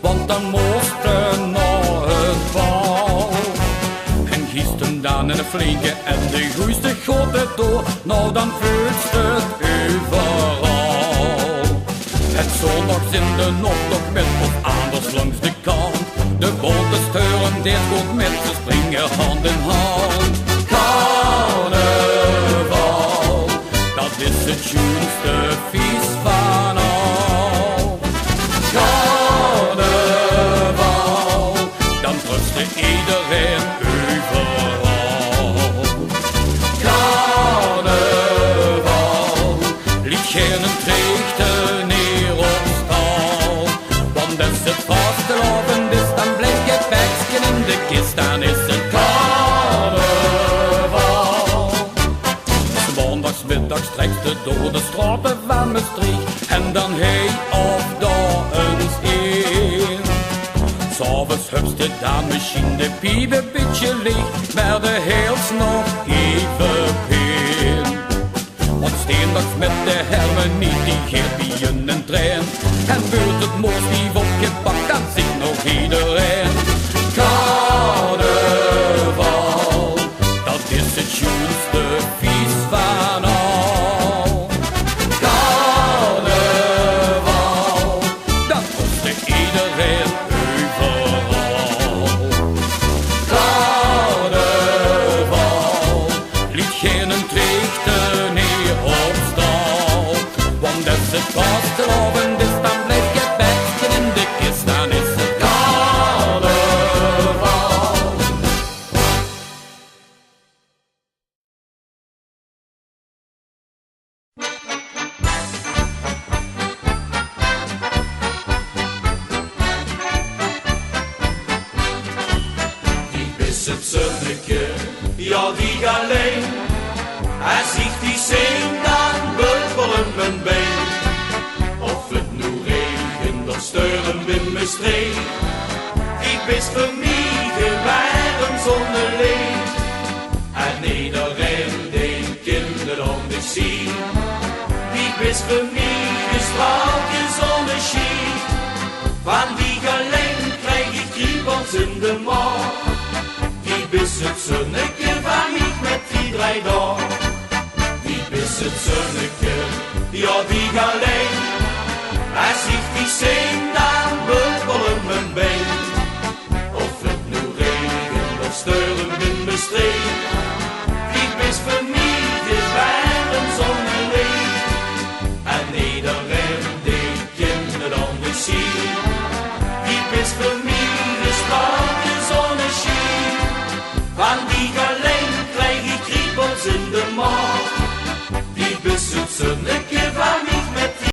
want dan moesten naar het bal. En gisteren dan in een flinke en de goeiste god het door, nou dan vult het overal. Het zondags in de nacht met of anders langs de kant, de boten steuren dit goed met ze springen hand in hand. Carnaval, dat is het schoonste feest van al. Carnaval, dan troost iedereen overal. Carnaval, liet geen treegte neer op stal, want als het vastelavond is, dan blijf je bekje in de kist, dan is het carnaval. Zondagsmiddag strekt het door de straten van Maastricht en dan hij of daar eens in. S'avonds hupst het dan misschien de piep een beetje licht, maar de heels nog even pin. Want steendags met de helmen niet, die geeft bij een trein. En wordt het mooslief opgepakt, dan zingt nog iedereen. Carnaval, dat is het schoonste feest van al. Carnaval, dat kostte iedereen overal. Carnaval, liet geen treegte neer op stal, want als het vastelavond is, dan blijf je bekje in de kist, dan is het carnaval. Die is het zonneke, ja die gaat leen. Hij ziet die zee, dan bubbelen mijn been. Of het nu regent, dan steuren we me streek. Ik wist voor mij waarom zonneleen. En iedereen die kinderen om de zee. Ik wist voor mij straaltje zonneschien. Van die galeen krijg ik kriebels in de maag. Die is het zonneke van niet met die 3 dagen. Die is het zonneke, ja die galeen. Hij ziet die zee.